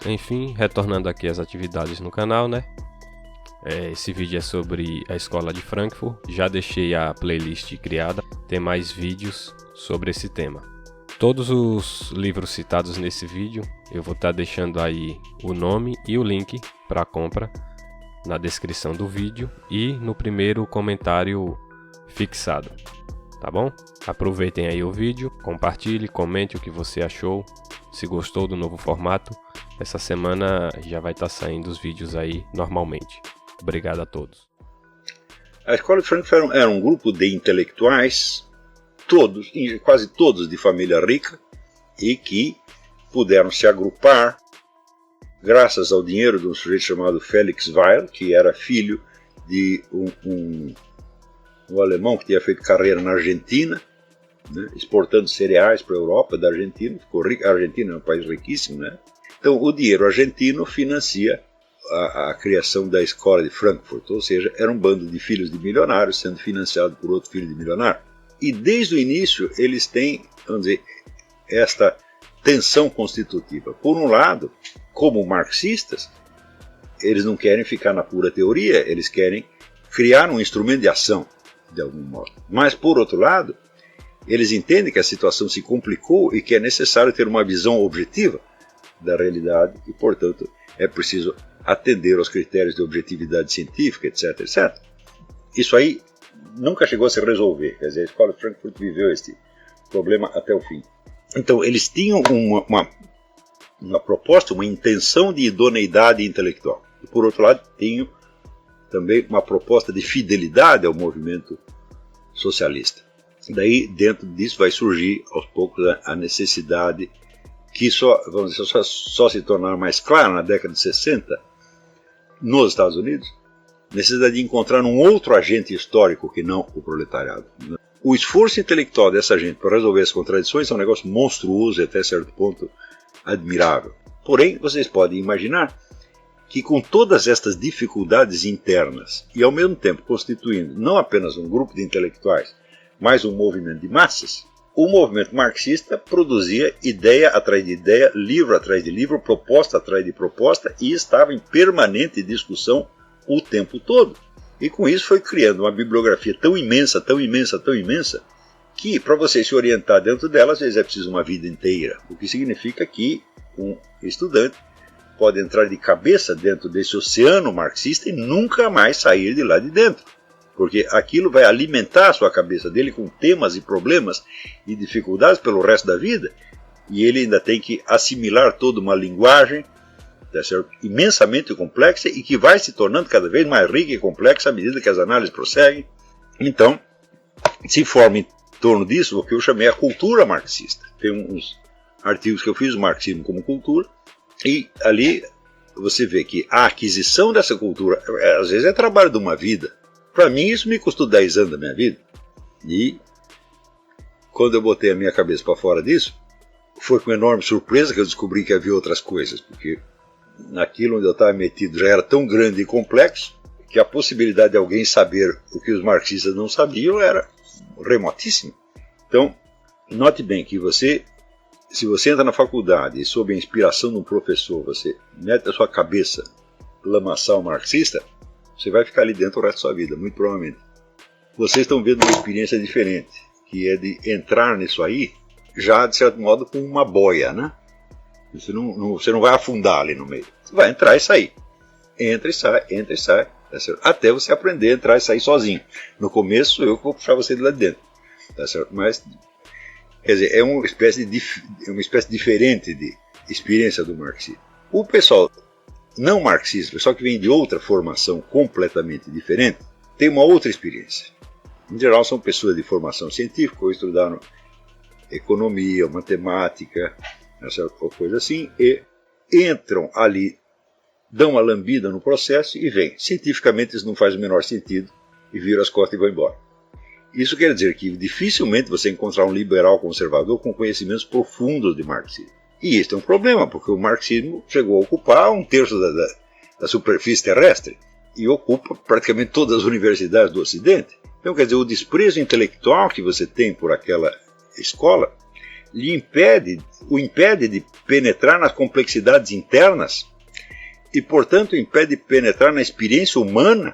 Enfim, retornando aqui às atividades no canal, né? Esse vídeo é sobre a escola de Frankfurt. Já deixei a playlist criada, tem mais vídeos sobre esse tema. Todos os livros citados nesse vídeo, eu vou estar deixando aí o nome e o link para compra na descrição do vídeo e no primeiro comentário fixado, tá bom? Aproveitem aí o vídeo, compartilhe, comente o que você achou, se gostou do novo formato. Essa semana já vai estar saindo os vídeos aí normalmente. Obrigado a todos. A escola de Frankfurt era um grupo de intelectuais, todos, quase todos de família rica, e que puderam se agrupar graças ao dinheiro de um sujeito chamado Felix Weil, que era filho de um alemão que tinha feito carreira na Argentina, né, exportando cereais para a Europa da Argentina. Ficou rico. A Argentina é um país riquíssimo, né? Então o dinheiro argentino financia a criação da escola de Frankfurt, ou seja, era um bando de filhos de milionários sendo financiado por outro filho de milionário. E desde o início eles têm, vamos dizer, esta tensão constitutiva. Por um lado, como marxistas, eles não querem ficar na pura teoria, eles querem criar um instrumento de ação, de algum modo. Mas, por outro lado, eles entendem que a situação se complicou e que é necessário ter uma visão objetiva da realidade e, portanto, é preciso atender aos critérios de objetividade científica, etc, etc. Isso aí nunca chegou a se resolver. Quer dizer, a escola de Frankfurt viveu este problema até o fim. Então, eles tinham uma proposta, uma intenção de idoneidade intelectual. E, por outro lado, tinham também uma proposta de fidelidade ao movimento socialista. Daí, dentro disso, vai surgir, aos poucos, a necessidade que vamos dizer, só se tornar mais clara na década de 60, nos Estados Unidos, necessidade de encontrar um outro agente histórico que não o proletariado. O esforço intelectual dessa gente para resolver as contradições é um negócio monstruoso e até certo ponto admirável. Porém, vocês podem imaginar que com todas estas dificuldades internas e ao mesmo tempo constituindo não apenas um grupo de intelectuais, mas um movimento de massas, o movimento marxista produzia ideia atrás de ideia, livro atrás de livro, proposta atrás de proposta e estava em permanente discussão o tempo todo. E com isso foi criando uma bibliografia tão imensa, tão imensa, tão imensa, que para você se orientar dentro dela, às vezes é preciso uma vida inteira. O que significa que um estudante pode entrar de cabeça dentro desse oceano marxista e nunca mais sair de lá de dentro. Porque aquilo vai alimentar a sua cabeça dele com temas e problemas e dificuldades pelo resto da vida, e ele ainda tem que assimilar toda uma linguagem, tá certo, imensamente complexa e que vai se tornando cada vez mais rica e complexa à medida que as análises prosseguem. Então, se forma em torno disso o que eu chamei a cultura marxista. Tem uns artigos que eu fiz, o Marxismo como Cultura, e ali você vê que a aquisição dessa cultura, às vezes é trabalho de uma vida. Para mim isso me custou 10 anos da minha vida. E quando eu botei a minha cabeça para fora disso, foi com enorme surpresa que eu descobri que havia outras coisas, porque naquilo onde eu estava metido já era tão grande e complexo que a possibilidade de alguém saber o que os marxistas não sabiam era remotíssima. Então, note bem que se você entra na faculdade e sob a inspiração de um professor, você mete a sua cabeça lamaçal marxista, você vai ficar ali dentro o resto da sua vida, muito provavelmente. Vocês estão vendo uma experiência diferente, que é de entrar nisso aí, já de certo modo com uma boia, né? Você não vai afundar ali no meio. Você vai entrar e sair. Entra e sai, tá certo? Até você aprender a entrar e sair sozinho. No começo eu vou puxar você de lá de dentro, tá certo? Mas, quer dizer, é uma espécie diferente de experiência do marxismo. O pessoal não marxista, o pessoal que vem de outra formação completamente diferente, tem uma outra experiência. Em geral são pessoas de formação científica ou estudaram economia, matemática, ou coisa assim, e entram ali, dão uma lambida no processo e vêm. Cientificamente isso não faz o menor sentido e viram as costas e vão embora. Isso quer dizer que dificilmente você encontrar um liberal conservador com conhecimentos profundos de marxismo. E este é um problema, porque o marxismo chegou a ocupar 1/3 da superfície terrestre e ocupa praticamente todas as universidades do Ocidente. Então, quer dizer, o desprezo intelectual que você tem por aquela escola o impede de penetrar nas complexidades internas e, portanto, impede de penetrar na experiência humana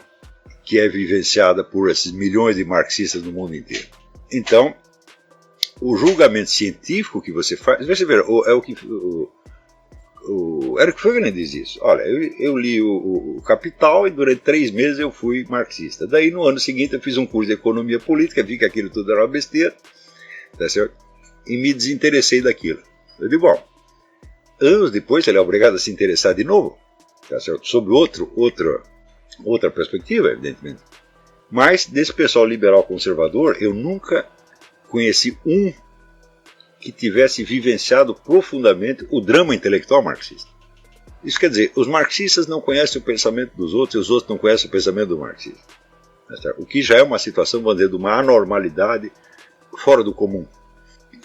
que é vivenciada por esses milhões de marxistas no mundo inteiro. Então, o julgamento científico que você faz, você vê, é o que o Eric Voegelin diz isso. Olha, eu li o Capital e durante 3 meses eu fui marxista. Daí no ano seguinte eu fiz um curso de economia política, vi que aquilo tudo era uma besteira, tá certo? E me desinteressei daquilo. Eu digo, bom, anos depois ele é obrigado a se interessar de novo, tá certo? Sobre outra perspectiva, evidentemente. Mas desse pessoal liberal conservador, eu nunca conheci um que tivesse vivenciado profundamente o drama intelectual marxista. Isso quer dizer, os marxistas não conhecem o pensamento dos outros e os outros não conhecem o pensamento do marxista. O que já é uma situação, vamos dizer, de uma anormalidade fora do comum.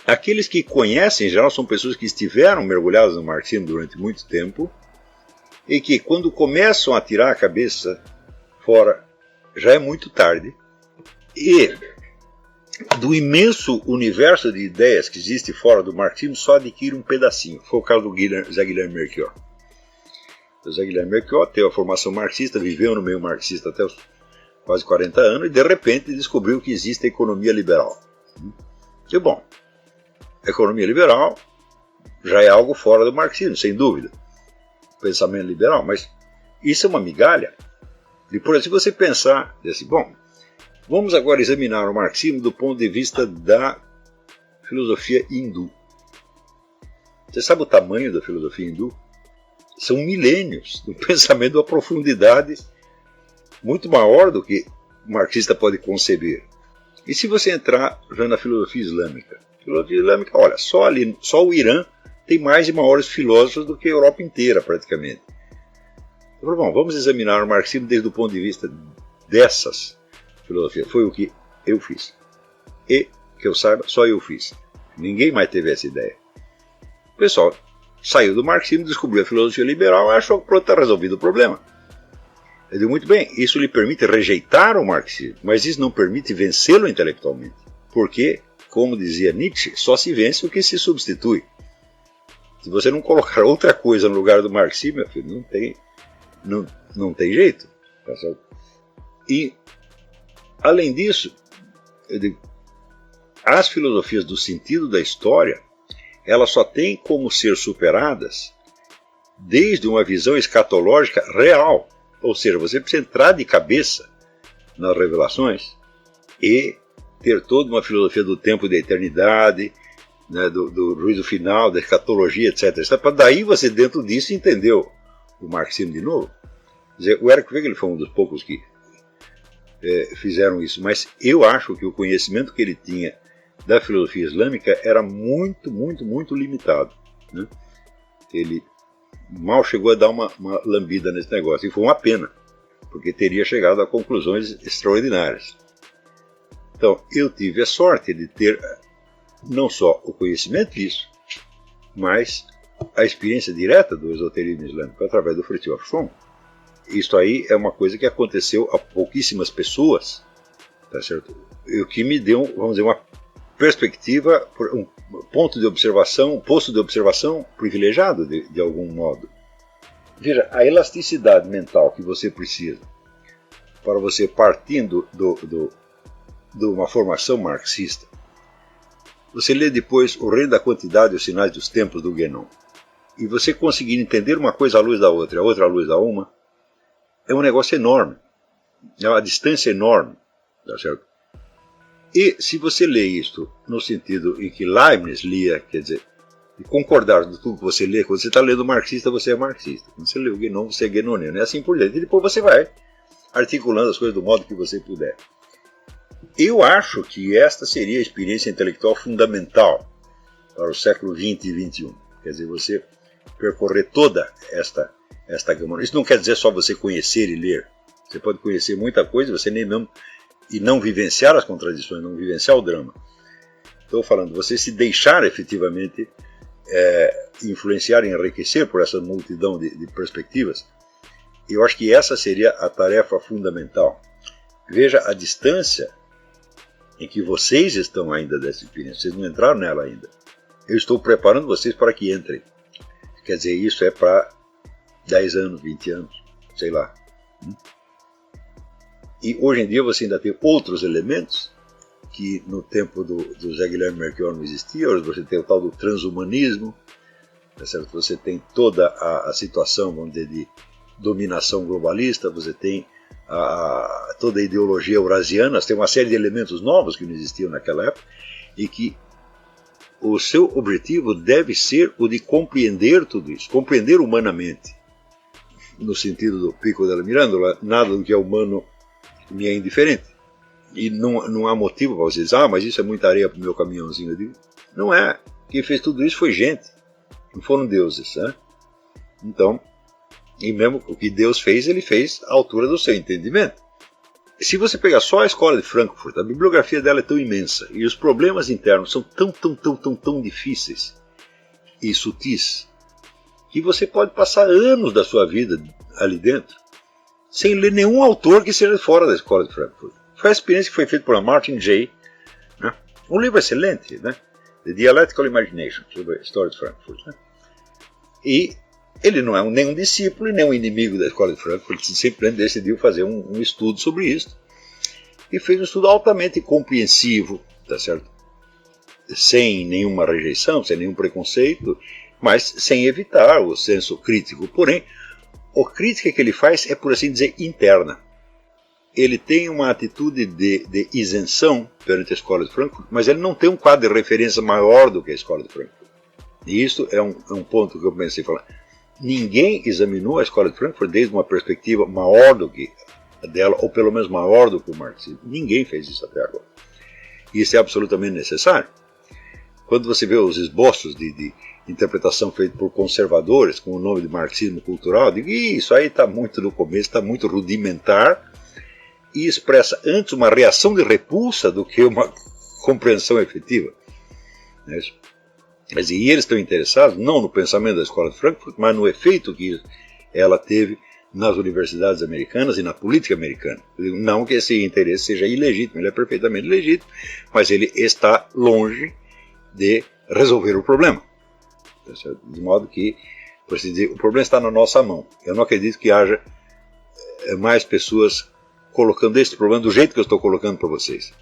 Aqueles que conhecem, em geral, são pessoas que estiveram mergulhadas no marxismo durante muito tempo e que, quando começam a tirar a cabeça fora, já é muito tarde. E do imenso universo de ideias que existe fora do marxismo, só adquire um pedacinho. Foi o caso do Zé Guilherme Melchior. O Zé Guilherme Melchior teve a formação marxista, viveu no meio marxista até os quase 40 anos e de repente descobriu que existe a economia liberal. E bom, a economia liberal já é algo fora do marxismo, sem dúvida. O pensamento liberal, mas isso é uma migalha. Depois, se você pensar, assim, bom, vamos agora examinar o marxismo do ponto de vista da filosofia hindu. Você sabe o tamanho da filosofia hindu? São milênios de um pensamento de uma profundidade muito maior do que o marxista pode conceber. E se você entrar já na filosofia islâmica? Filosofia islâmica, olha, só o Irã tem mais de maiores filósofos do que a Europa inteira, praticamente. Então, bom, vamos examinar o marxismo desde o ponto de vista dessas filosofia. Foi o que eu fiz. E, que eu saiba, só eu fiz. Ninguém mais teve essa ideia. O pessoal saiu do marxismo, descobriu a filosofia liberal e achou que pronto, está resolvido o problema. Eu digo, muito bem, isso lhe permite rejeitar o marxismo, mas isso não permite vencê-lo intelectualmente. Porque, como dizia Nietzsche, só se vence o que se substitui. Se você não colocar outra coisa no lugar do marxismo, meu filho, não tem jeito. Tá certo? E, além disso, eu digo, as filosofias do sentido da história, elas só têm como ser superadas desde uma visão escatológica real. Ou seja, você precisa entrar de cabeça nas revelações e ter toda uma filosofia do tempo e da eternidade, né, do juízo final, da escatologia, etc. Para daí você, dentro disso, entendeu o marxismo de novo. Quer dizer, o Eric Voegelin foi um dos poucos que fizeram isso, mas eu acho que o conhecimento que ele tinha da filosofia islâmica era muito, muito, muito limitado. Né? Ele mal chegou a dar uma lambida nesse negócio, e foi uma pena, porque teria chegado a conclusões extraordinárias. Então, eu tive a sorte de ter não só o conhecimento disso, mas a experiência direta do esoterismo islâmico através do Fritjof Schuon. Isso aí é uma coisa que aconteceu a pouquíssimas pessoas, tá certo? E o que me deu, vamos dizer, uma perspectiva, um ponto de observação, um posto de observação privilegiado de algum modo. Veja, a elasticidade mental que você precisa para você, partindo de uma formação marxista, você lê depois O Reino da Quantidade e os Sinais dos Tempos do Guénon, e você conseguir entender uma coisa à luz da outra, a outra à luz da uma, é um negócio enorme, é uma distância enorme, tá certo? E se você lê isto no sentido em que Leibniz lia, quer dizer, de concordar com tudo que você lê, quando você está lendo marxista, você é marxista. Quando você lê o Guénon, você é guénoniano. É assim por diante. E depois você vai articulando as coisas do modo que você puder. Eu acho que esta seria a experiência intelectual fundamental para o século XX e XXI. Quer dizer, você percorrer toda esta gama. Isso não quer dizer só você conhecer e ler. Você pode conhecer muita coisa, você nem mesmo, e não vivenciar as contradições, não vivenciar o drama. Estou falando, você se deixar efetivamente influenciar e enriquecer por essa multidão de perspectivas. Eu acho que essa seria a tarefa fundamental. Veja a distância em que vocês estão ainda dessa experiência, vocês não entraram nela ainda. eu estou preparando vocês para que entrem. Quer dizer, isso é para 10 anos, 20 anos, sei lá. E hoje em dia você ainda tem outros elementos que no tempo do Zé Guilherme Melchior não existia. Hoje você tem o tal do transhumanismo, tá certo? Você tem toda a situação, vamos dizer, de dominação globalista, você tem toda a ideologia eurasiana, você tem uma série de elementos novos que não existiam naquela época e que o seu objetivo deve ser o de compreender tudo isso, compreender humanamente. No sentido do Pico della Mirandola, nada do que é humano me é indiferente. E não há motivo para você dizer, mas isso é muita areia para o meu caminhãozinho. Eu digo, não é. Quem fez tudo isso foi gente, não foram deuses. Né? Então, e mesmo o que Deus fez, ele fez à altura do seu entendimento. Se você pegar só a escola de Frankfurt, a bibliografia dela é tão imensa e os problemas internos são tão difíceis e sutis que você pode passar anos da sua vida ali dentro sem ler nenhum autor que seja fora da escola de Frankfurt. Foi a experiência que foi feita por Martin Jay, né? Um livro excelente, né? The Dialectical Imagination, sobre a história de Frankfurt. Né? E ele não é nenhum discípulo e nem um inimigo da escola de Frankfurt, ele simplesmente decidiu fazer um estudo sobre isso e fez um estudo altamente compreensivo, tá certo? Sem nenhuma rejeição, sem nenhum preconceito, mas sem evitar o senso crítico. Porém, a crítica que ele faz é, por assim dizer, interna. Ele tem uma atitude de isenção perante a escola de Frankfurt, mas ele não tem um quadro de referência maior do que a escola de Frankfurt. E isso é um ponto que eu pensei em falar. Ninguém examinou a escola de Frankfurt desde uma perspectiva maior do que a dela, ou pelo menos maior do que o marxismo. Ninguém fez isso até agora. E isso é absolutamente necessário. Quando você vê os esboços de interpretação feitos por conservadores, com o nome de marxismo cultural, digo, isso aí está muito no começo, está muito rudimentar, e expressa antes uma reação de repulsa do que uma compreensão efetiva. Mas e eles estão interessados não no pensamento da escola de Frankfurt, mas no efeito que ela teve nas universidades americanas e na política americana. Eu digo, não que esse interesse seja ilegítimo, ele é perfeitamente legítimo, mas ele está longe de resolver o problema. De modo que, por assim dizer, o problema está na nossa mão. Eu não acredito que haja mais pessoas colocando este problema do jeito que eu estou colocando para vocês.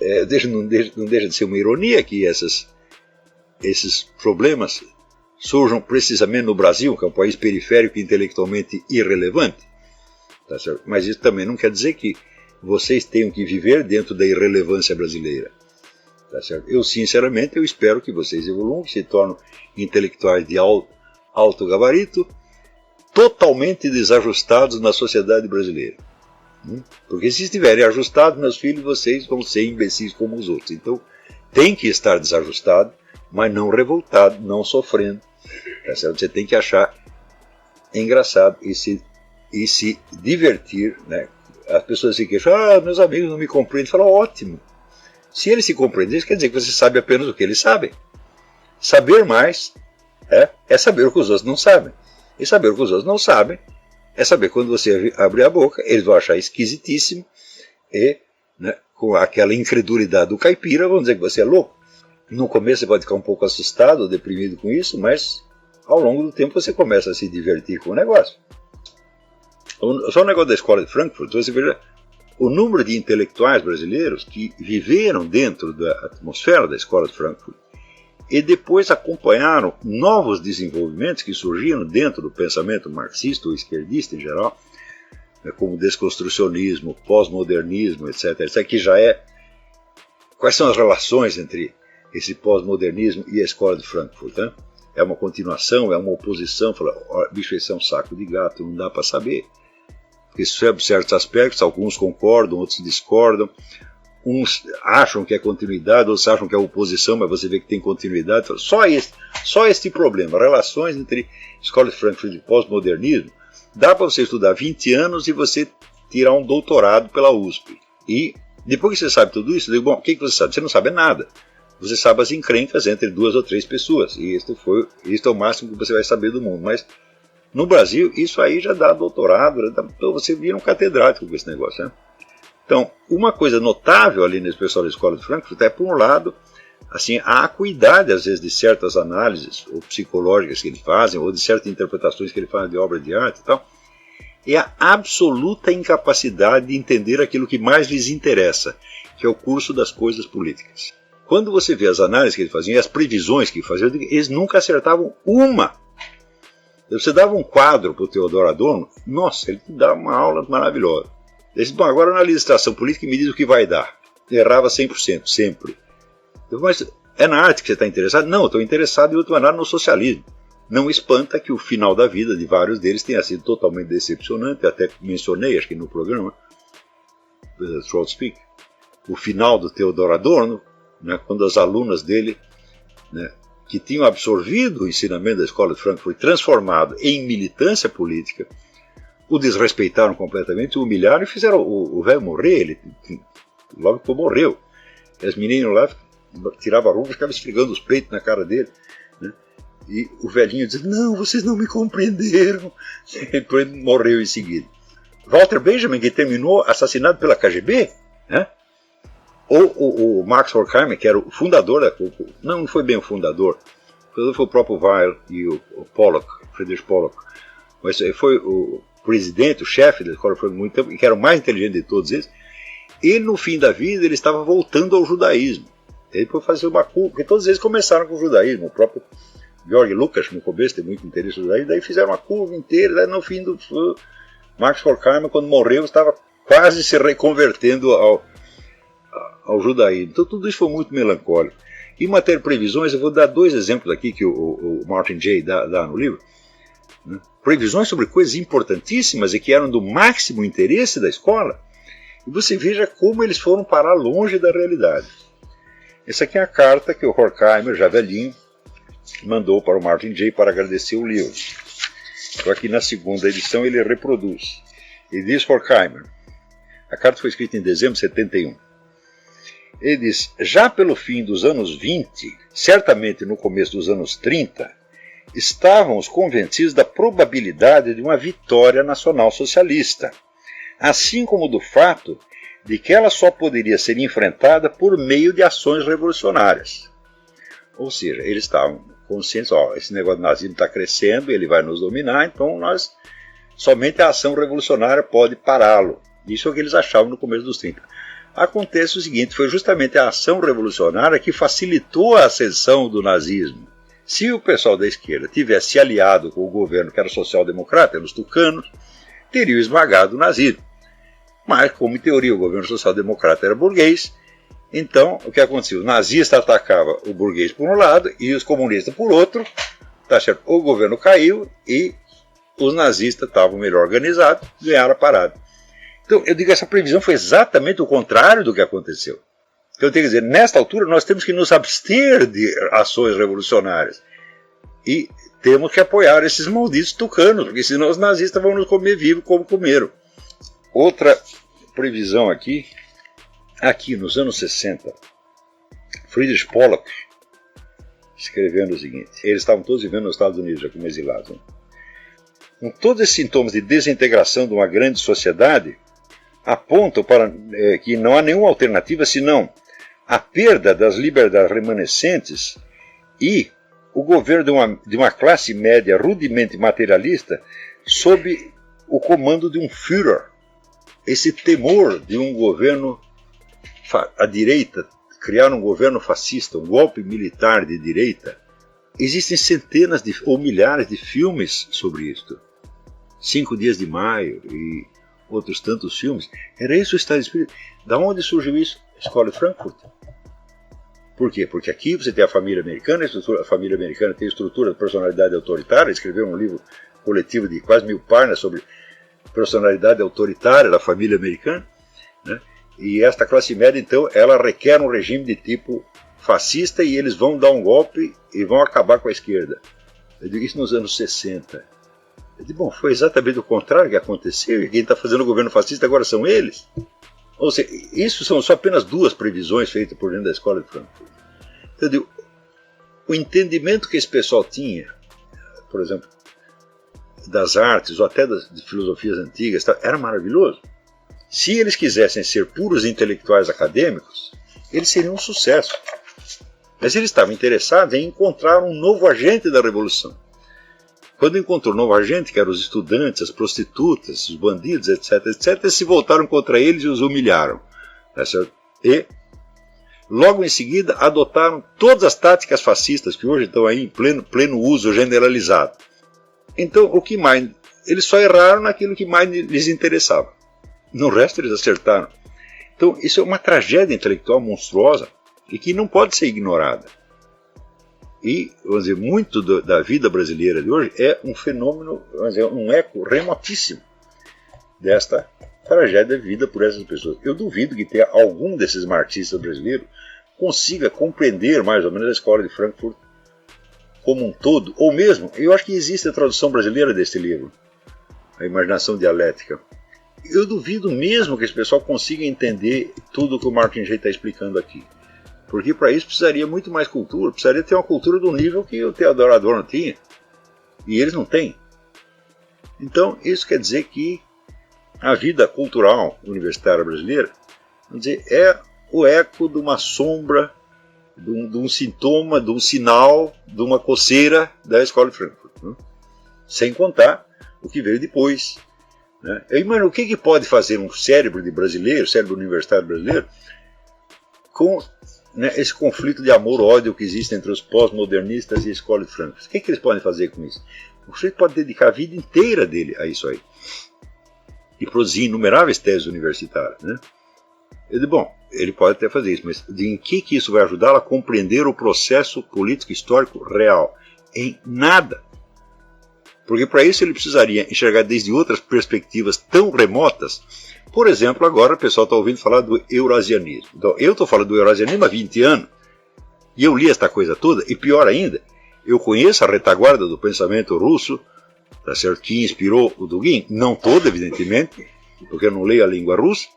Não deixa de ser uma ironia que esses problemas surjam precisamente no Brasil, que é um país periférico e intelectualmente irrelevante. Tá certo? Mas isso também não quer dizer que vocês tenham que viver dentro da irrelevância brasileira. Tá certo? Eu, sinceramente, eu espero que vocês evoluam, que se tornem intelectuais de alto gabarito, totalmente desajustados na sociedade brasileira. Porque se estiverem ajustados, meus filhos, vocês vão ser imbecis como os outros. Então, tem que estar desajustado, mas não revoltado, não sofrendo. Tá certo? Você tem que achar engraçado e se divertir. Né? As pessoas se queixam, meus amigos não me compreendem. Fala, ótimo. Se eles se compreendem, isso quer dizer que você sabe apenas o que eles sabem. Saber mais é saber o que os outros não sabem. E saber o que os outros não sabem é saber quando você abrir a boca, eles vão achar esquisitíssimo e, né, com aquela incredulidade do caipira, vão dizer que você é louco. No começo você pode ficar um pouco assustado ou deprimido com isso, mas ao longo do tempo você começa a se divertir com o negócio. Só o negócio da escola de Frankfurt, você veja o número de intelectuais brasileiros que viveram dentro da atmosfera da escola de Frankfurt e depois acompanharam novos desenvolvimentos que surgiram dentro do pensamento marxista ou esquerdista em geral, como desconstrucionismo, pós-modernismo, etc. Isso aqui já é... Quais são as relações entre esse pós-modernismo e a escola de Frankfurt? Né? É uma continuação, é uma oposição? Fala, bicho, esse é um saco de gato, não dá para saber. Porque sobre certos aspectos, alguns concordam, outros discordam. Uns acham que é continuidade, outros acham que é oposição, mas você vê que tem continuidade. Só este problema, relações entre escola de Frankfurt e pós-modernismo, dá para você estudar 20 anos e você tirar um doutorado pela USP. E depois que você sabe tudo isso, eu digo, bom, o que você sabe? Você não sabe nada. Você sabe as encrencas entre 2 ou 3 pessoas. E este é o máximo que você vai saber do mundo. Mas no Brasil, isso aí já dá doutorado, então você vira um catedrático com esse negócio. Né? Então, uma coisa notável ali nesse pessoal da escola de Frankfurt é, por um lado, assim, a acuidade, às vezes, de certas análises ou psicológicas que eles fazem, ou de certas interpretações que ele faz de obra de arte e tal, é a absoluta incapacidade de entender aquilo que mais lhes interessa, que é o curso das coisas políticas. Quando você vê as análises que eles faziam e as previsões que faziam, eles nunca acertavam uma. Você dava um quadro para o Theodor Adorno, nossa, ele te dava uma aula maravilhosa. Ele disse, bom, agora analisa a situação política e me diz o que vai dar. Errava 100%, sempre. Mas é na arte que você está interessado? Não, eu estou interessado em última análise no socialismo. Não espanta que o final da vida de vários deles tenha sido totalmente decepcionante, até mencionei, acho que no programa, so to speak, o final do Theodor Adorno, né, quando as alunas dele, né, que tinham absorvido o ensinamento da escola de Frankfurt e transformado em militância política, o desrespeitaram completamente, o humilharam e fizeram o velho morrer. Ele logo depois morreu. E as meninas lá tiravam a roupa e ficavam esfregando os peitos na cara dele, né? E o velhinho dizia, não, vocês não me compreenderam. E depois morreu em seguida. Walter Benjamin, que terminou assassinado pela KGB, né? Ou o Max Horkheimer, que era o fundador da... Não foi bem o fundador. O fundador foi o próprio Weil e o Pollock, Friedrich Pollock. Mas foi o presidente, o chefe da escola, foi muito tempo, que era o mais inteligente de todos eles. E no fim da vida ele estava voltando ao judaísmo. Ele foi fazer uma curva, porque todos eles começaram com o judaísmo. O próprio Georg Lukács, no começo, tem muito interesse no judaísmo, daí fizeram uma curva inteira, daí no fim do... Max Horkheimer, quando morreu, estava quase se reconvertendo ao judaísmo. Então tudo isso foi muito melancólico. Em matéria de previsões, eu vou dar dois exemplos aqui que o Martin Jay dá no livro, né? Previsões sobre coisas importantíssimas e que eram do máximo interesse da escola, e você veja como eles foram parar longe da realidade. Essa aqui é a carta que o Horkheimer, já velhinho, mandou para o Martin Jay para agradecer o livro. Então aqui na segunda edição ele reproduz. Ele diz, Horkheimer, a carta foi escrita em dezembro de 71. Ele diz, já pelo fim dos anos 20, certamente no começo dos anos 30, estávamos convencidos da probabilidade de uma vitória nacional socialista, assim como do fato de que ela só poderia ser enfrentada por meio de ações revolucionárias. Ou seja, eles estavam conscientes, esse negócio do nazismo está crescendo, ele vai nos dominar, então somente a ação revolucionária pode pará-lo. Isso é o que eles achavam no começo dos 30. Acontece o seguinte, foi justamente a ação revolucionária que facilitou a ascensão do nazismo. Se o pessoal da esquerda tivesse se aliado com o governo que era social-democrata, os tucanos, teriam esmagado o nazismo. Mas, como em teoria o governo social-democrata era burguês, então o que acontecia? O nazista atacava o burguês por um lado e os comunistas por outro, tá certo? O governo caiu e os nazistas estavam melhor organizados, ganharam a parada. Então, eu digo que essa previsão foi exatamente o contrário do que aconteceu. Então, eu tenho que dizer, nesta altura nós temos que nos abster de ações revolucionárias e temos que apoiar esses malditos tucanos, porque senão os nazistas vão nos comer vivos como comeram. Outra previsão aqui nos anos 60, Friedrich Pollock escrevendo o seguinte, eles estavam todos vivendo nos Estados Unidos, já como exilados, né? Com todos esses sintomas de desintegração de uma grande sociedade, apontam para que não há nenhuma alternativa senão a perda das liberdades remanescentes e o governo de uma classe média rudemente materialista sob o comando de um Führer. Esse temor de um governo à direita, criar um governo fascista, um golpe militar de direita, existem centenas ou milhares de filmes sobre isto. 5 Dias de Maio e outros tantos filmes. Era isso o estado de espírito. Da onde surgiu isso? Escola de Frankfurt. Por quê? Porque aqui você tem a família americana, a família americana tem a estrutura de personalidade autoritária, escreveu um livro coletivo de quase 1000 páginas sobre personalidade autoritária da família americana, né? E esta classe média, então, ela requer um regime de tipo fascista e eles vão dar um golpe e vão acabar com a esquerda. Eu digo isso nos anos 60. Eu digo, bom, foi exatamente o contrário que aconteceu, e quem está fazendo o governo fascista agora são eles. Ou seja, isso são só apenas 2 previsões feitas por dentro da escola de Frankfurt. Então, eu digo, o entendimento que esse pessoal tinha, por exemplo, das artes ou até das filosofias antigas, era maravilhoso. Se eles quisessem ser puros intelectuais acadêmicos, eles seriam um sucesso. Mas eles estavam interessados em encontrar um novo agente da Revolução. Quando encontrou um novo agente, que eram os estudantes, as prostitutas, os bandidos, etc., etc., eles se voltaram contra eles e os humilharam. Tá certo? E, logo em seguida, adotaram todas as táticas fascistas que hoje estão aí em pleno uso generalizado. Então, o que mais? Eles só erraram naquilo que mais lhes interessava. No resto, eles acertaram. Então, isso é uma tragédia intelectual monstruosa e que não pode ser ignorada. E, vamos dizer, muito da vida brasileira de hoje é um fenômeno, vamos dizer, um eco remotíssimo desta tragédia vivida por essas pessoas. Eu duvido que tenha algum desses marxistas brasileiros consiga compreender mais ou menos a escola de Frankfurt como um todo, ou mesmo, eu acho que existe a tradução brasileira deste livro, A Imaginação Dialética. Eu duvido mesmo que esse pessoal consiga entender tudo o que o Martin J. está explicando aqui. Porque para isso precisaria muito mais cultura, precisaria ter uma cultura do nível que o Theodor Adorno tinha. E eles não têm. Então, isso quer dizer que a vida cultural universitária brasileira, vamos dizer, é o eco de uma sombra, de um sintoma, de um sinal, de uma coceira da escola de Frankfurt. Né? Sem contar o que veio depois. Né? Eu imagino o que pode fazer um cérebro de brasileiro, cérebro universitário brasileiro, com, né, esse conflito de amor-ódio que existe entre os pós-modernistas e a escola de Frankfurt. O que eles podem fazer com isso? O sujeito pode dedicar a vida inteira dele a isso aí. E produzir inumeráveis teses universitárias. Né? Ele pode até fazer isso, mas em que isso vai ajudá-lo a compreender o processo político histórico real? Em nada. Porque para isso ele precisaria enxergar desde outras perspectivas tão remotas. Por exemplo, agora o pessoal está ouvindo falar do eurasianismo. Então, eu estou falando do eurasianismo há 20 anos, e eu li esta coisa toda, e pior ainda, eu conheço a retaguarda do pensamento russo, tá certo, que inspirou o Dugin, não todo, evidentemente, porque eu não leio a língua russa,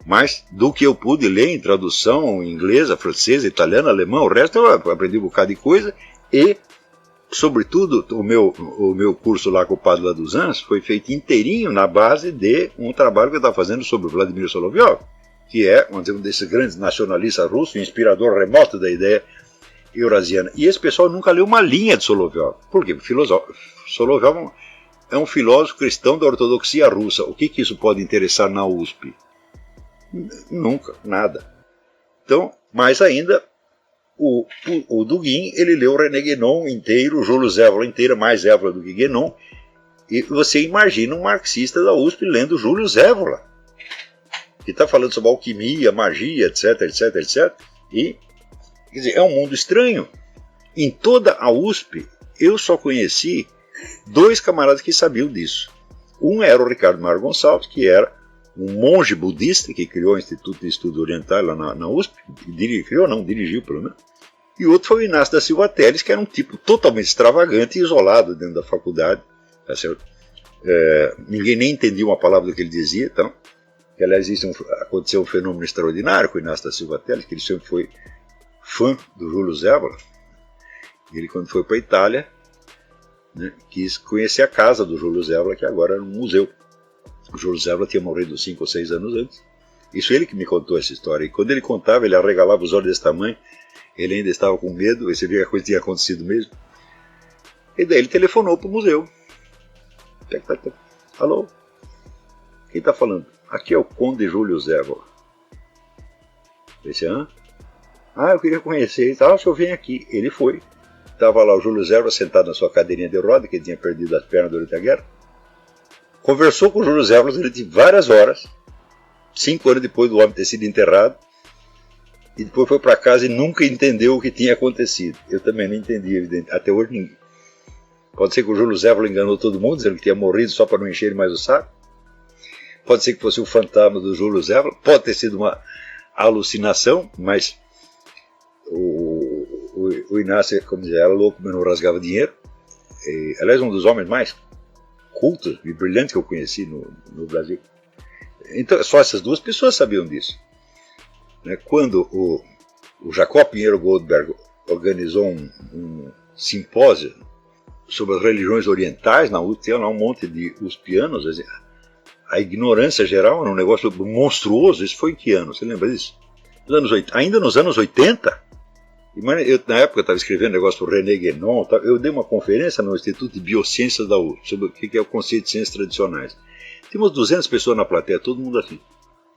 mas do que eu pude ler em tradução inglesa, francesa, italiana, alemã, o resto eu aprendi um bocado de coisa, e, sobretudo, o meu curso lá com o padre lá dos Anjos foi feito inteirinho na base de um trabalho que eu estava fazendo sobre o Vladimir Solovyov, que é um desses grandes nacionalistas russos, inspirador remoto da ideia eurasiana. E esse pessoal nunca leu uma linha de Solovyov. Por quê? Solovyov é um filósofo cristão da ortodoxia russa. O que isso pode interessar na USP? Nunca, nada. Então, mais ainda, o Dugin, ele leu René Guénon inteiro, Júlio Evola inteira, mais Evola do que Guénon, e você imagina um marxista da USP lendo Júlio Evola, que está falando sobre alquimia, magia, etc, etc, etc, e, quer dizer, é um mundo estranho. Em toda a USP, eu só conheci 2 camaradas que sabiam disso. Um era o Ricardo Mário Gonçalves, que era um monge budista que criou o Instituto de Estudo Oriental lá na USP, dirigiu pelo menos. E o outro foi o Inácio da Silva Teles, que era um tipo totalmente extravagante e isolado dentro da faculdade. Tá certo? Ninguém nem entendia uma palavra do que ele dizia. Então, que, aliás, aconteceu um fenômeno extraordinário com o Inácio da Silva Teles, que ele sempre foi fã do Júlio Evola. Ele, quando foi para a Itália, né, quis conhecer a casa do Júlio Evola, que agora era um museu. O Júlio Evola tinha morrido 5 ou 6 anos antes. Isso ele que me contou essa história. E quando ele contava, ele arregalava os olhos desse tamanho. Ele ainda estava com medo, você via que a coisa tinha acontecido mesmo. E daí ele telefonou para o museu. Alô? Quem está falando? Aqui é o Conde Júlio Evola. Eu disse, hã? Ah, eu queria conhecer. Ah, o senhor vem aqui. Ele foi. Estava lá o Júlio Evola sentado na sua cadeirinha de roda, que ele tinha perdido as pernas durante a guerra. Conversou com o Júlio Evola durante várias horas, 5 anos depois do homem ter sido enterrado, e depois foi para casa e nunca entendeu o que tinha acontecido. Eu também não entendi, evidente. Até hoje ninguém. Pode ser que o Júlio Evola enganou todo mundo, dizendo que tinha morrido só para não encher mais o saco. Pode ser que fosse o fantasma do Júlio Evola, pode ter sido uma alucinação, mas o Inácio, como dizia, era louco, mas não rasgava dinheiro. Aliás, um dos homens mais cultos e brilhantes que eu conheci no Brasil. Então, só essas 2 pessoas sabiam disso. Né? Quando o Jacob Pinheiro Goldberg organizou um simpósio sobre as religiões orientais na USP, tinha lá um monte de uspianos, a ignorância geral era um negócio monstruoso. Isso foi em que ano? Você lembra disso? Ainda nos anos 80, Na época eu estava escrevendo negócio para o René Guénon, eu dei uma conferência no Instituto de Biociências da USP sobre o que é o conceito de ciências tradicionais. Tínhamos 200 pessoas na plateia, todo mundo assim.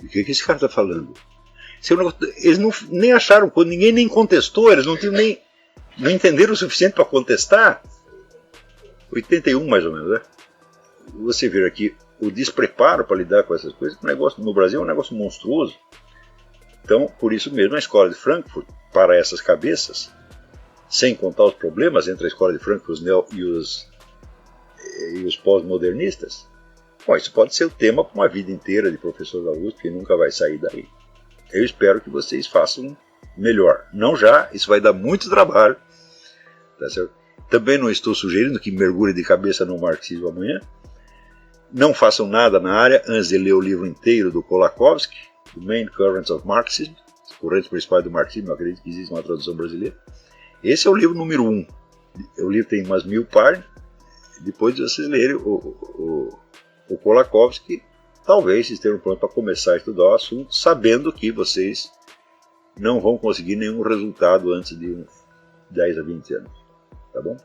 O que esse cara está falando? Eles nem acharam, ninguém nem contestou, eles não entenderam o suficiente para contestar. 81 mais ou menos, né? Você vê aqui o despreparo para lidar com essas coisas, no Brasil é um negócio monstruoso. Então, por isso mesmo, a escola de Frankfurt, para essas cabeças, sem contar os problemas entre a escola de Frankfurt e os pós-modernistas, isso pode ser o tema para uma vida inteira de professor da USP, que nunca vai sair daí. Eu espero que vocês façam melhor. Não já, isso vai dar muito trabalho. Tá certo? Também não estou sugerindo que mergulhe de cabeça no marxismo amanhã. Não façam nada na área antes de ler o livro inteiro do Kolakowski, The Main Currents of Marxism, as correntes principais do marxismo, eu acredito que existe uma tradução brasileira. Esse é o livro número 1. O livro tem umas 1000 páginas. Depois de vocês lerem o Kolakowski, talvez vocês tenham um plano para começar a estudar o assunto, sabendo que vocês não vão conseguir nenhum resultado antes de uns 10 a 20 anos. Tá bom?